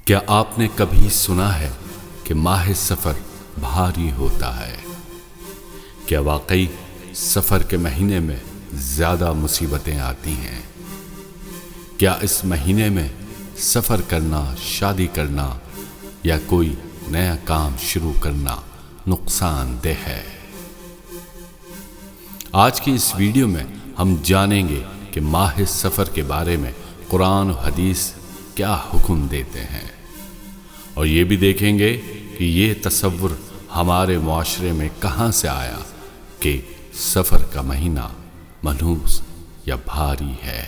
کیا آپ نے کبھی سنا ہے کہ ماہ سفر بھاری ہوتا ہے؟ کیا واقعی سفر کے مہینے میں زیادہ مصیبتیں آتی ہیں؟ کیا اس مہینے میں سفر کرنا، شادی کرنا یا کوئی نیا کام شروع کرنا نقصان دہ ہے؟ آج کی اس ویڈیو میں ہم جانیں گے کہ ماہ سفر کے بارے میں قرآن و حدیث کیا حکم دیتے ہیں، اور یہ بھی دیکھیں گے کہ یہ تصور ہمارے معاشرے میں کہاں سے آیا کہ سفر کا مہینہ منحوس یا بھاری ہے۔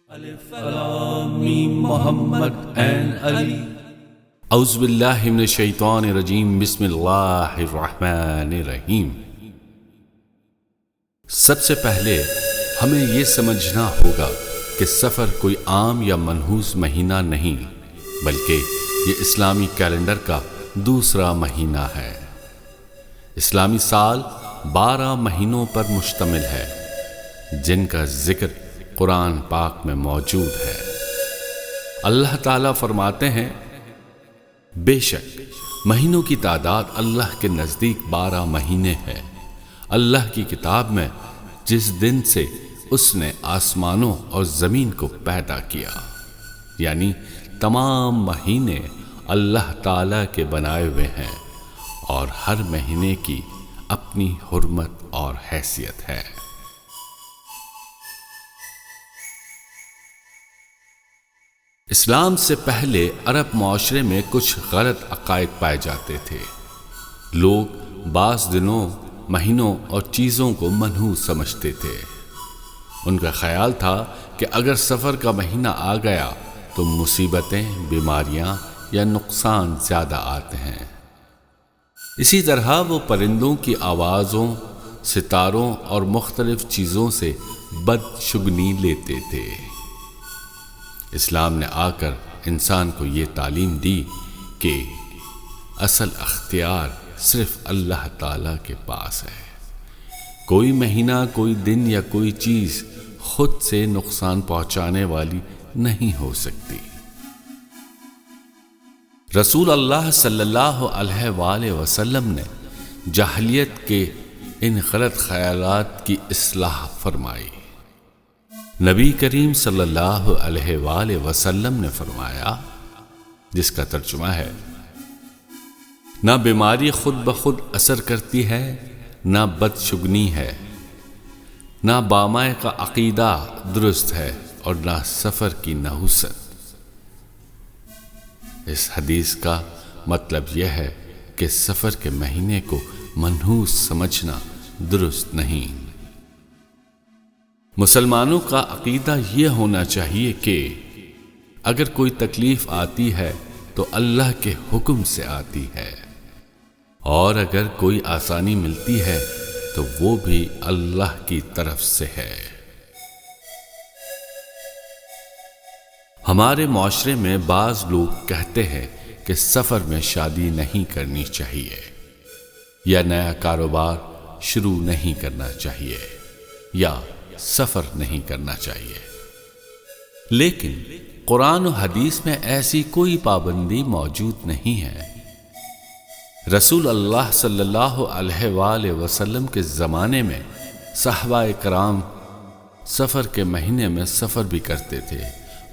الف لام میم محمد عین علی۔ اعوذ باللہ من الشیطان الرجیم، بسم اللہ الرحمن الرحیم۔ سب سے پہلے ہمیں یہ سمجھنا ہوگا کہ سفر کوئی عام یا منحوس مہینہ نہیں، بلکہ یہ اسلامی کیلنڈر کا دوسرا مہینہ ہے۔ اسلامی سال 12 مہینوں پر مشتمل ہے، جن کا ذکر قرآن پاک میں موجود ہے۔ اللہ تعالیٰ فرماتے ہیں، بے شک مہینوں کی تعداد اللہ کے نزدیک 12 مہینے ہے۔ اللہ کی کتاب میں جس دن سے اس نے آسمانوں اور زمین کو پیدا کیا، یعنی تمام مہینے اللہ تعالیٰ کے بنائے ہوئے ہیں، اور ہر مہینے کی اپنی حرمت اور حیثیت ہے۔ اسلام سے پہلے عرب معاشرے میں کچھ غلط عقائد پائے جاتے تھے۔ لوگ بعض دنوں، مہینوں اور چیزوں کو منحوس سمجھتے تھے۔ ان کا خیال تھا کہ اگر سفر کا مہینہ آ گیا تو مصیبتیں، بیماریاں یا نقصان زیادہ آتے ہیں۔ اسی طرح وہ پرندوں کی آوازوں، ستاروں اور مختلف چیزوں سے بدشگنی لیتے تھے۔ اسلام نے آ کر انسان کو یہ تعلیم دی کہ اصل اختیار صرف اللہ تعالیٰ کے پاس ہے۔ کوئی مہینہ، کوئی دن یا کوئی چیز خود سے نقصان پہنچانے والی نہیں ہو سکتی۔ رسول اللہ صلی اللہ علیہ وآلہ وسلم نے جاہلیت کے ان غلط خیالات کی اصلاح فرمائی۔ نبی کریم صلی اللہ علیہ وآلہ وسلم نے فرمایا، جس کا ترجمہ ہے، نہ بیماری خود بخود اثر کرتی ہے، نہ بدشگنی ہے، نہ بامائے کا عقیدہ درست ہے، اور نہ سفر کی نحوست۔ اس حدیث کا مطلب یہ ہے کہ سفر کے مہینے کو منحوس سمجھنا درست نہیں۔ مسلمانوں کا عقیدہ یہ ہونا چاہیے کہ اگر کوئی تکلیف آتی ہے تو اللہ کے حکم سے آتی ہے، اور اگر کوئی آسانی ملتی ہے تو وہ بھی اللہ کی طرف سے ہے۔ ہمارے معاشرے میں بعض لوگ کہتے ہیں کہ سفر میں شادی نہیں کرنی چاہیے، یا نیا کاروبار شروع نہیں کرنا چاہیے، یا سفر نہیں کرنا چاہیے۔ لیکن قرآن و حدیث میں ایسی کوئی پابندی موجود نہیں ہے۔ رسول اللہ صلی اللہ علیہ وآلہ وسلم کے زمانے میں صحابہ کرام سفر کے مہینے میں سفر بھی کرتے تھے،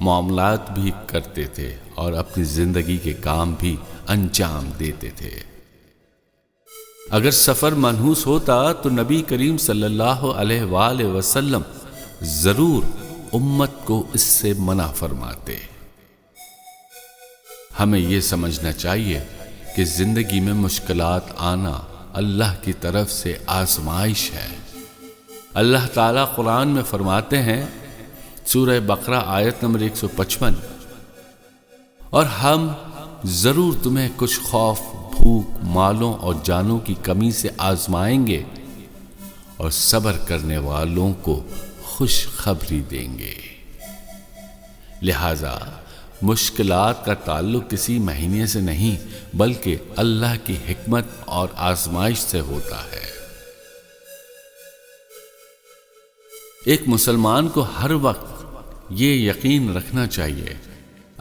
معاملات بھی کرتے تھے، اور اپنی زندگی کے کام بھی انجام دیتے تھے۔ اگر سفر منحوس ہوتا تو نبی کریم صلی اللہ علیہ وآلہ وسلم ضرور امت کو اس سے منع فرماتے۔ ہمیں یہ سمجھنا چاہیے کہ زندگی میں مشکلات آنا اللہ کی طرف سے آزمائش ہے۔ اللہ تعالیٰ قرآن میں فرماتے ہیں، سورہ بقرہ آیت نمبر 155، اور ہم ضرور تمہیں کچھ خوف، بھوک، مالوں اور جانوں کی کمی سے آزمائیں گے، اور صبر کرنے والوں کو خوشخبری دیں گے۔ لہذا مشکلات کا تعلق کسی مہینے سے نہیں، بلکہ اللہ کی حکمت اور آزمائش سے ہوتا ہے۔ ایک مسلمان کو ہر وقت یہ یقین رکھنا چاہیے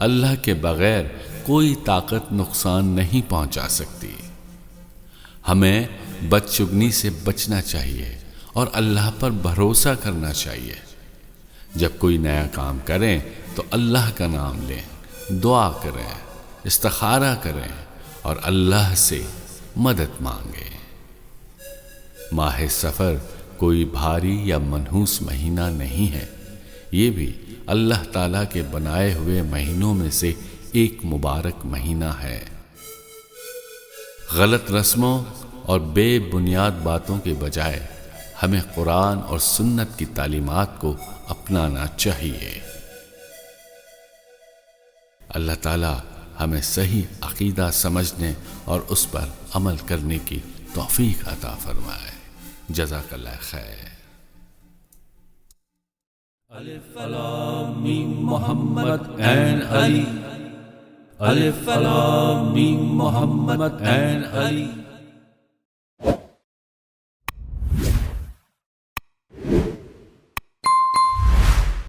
اللہ کے بغیر کوئی طاقت نقصان نہیں پہنچا سکتی۔ ہمیں بدشگنی سے بچنا چاہیے اور اللہ پر بھروسہ کرنا چاہیے۔ جب کوئی نیا کام کریں تو اللہ کا نام لیں، دعا کریں، استخارہ کریں اور اللہ سے مدد مانگیں۔ ماہ سفر کوئی بھاری یا منحوس مہینہ نہیں ہے، یہ بھی اللہ تعالیٰ کے بنائے ہوئے مہینوں میں سے ایک مبارک مہینہ ہے۔ غلط رسموں اور بے بنیاد باتوں کے بجائے ہمیں قرآن اور سنت کی تعلیمات کو اپنانا چاہیے۔ اللہ تعالیٰ ہمیں صحیح عقیدہ سمجھنے اور اس پر عمل کرنے کی توفیق عطا فرمائے۔ جزاک اللہ خیر۔ الف لام میم محمد این علی، الف لام میم محمد این علی۔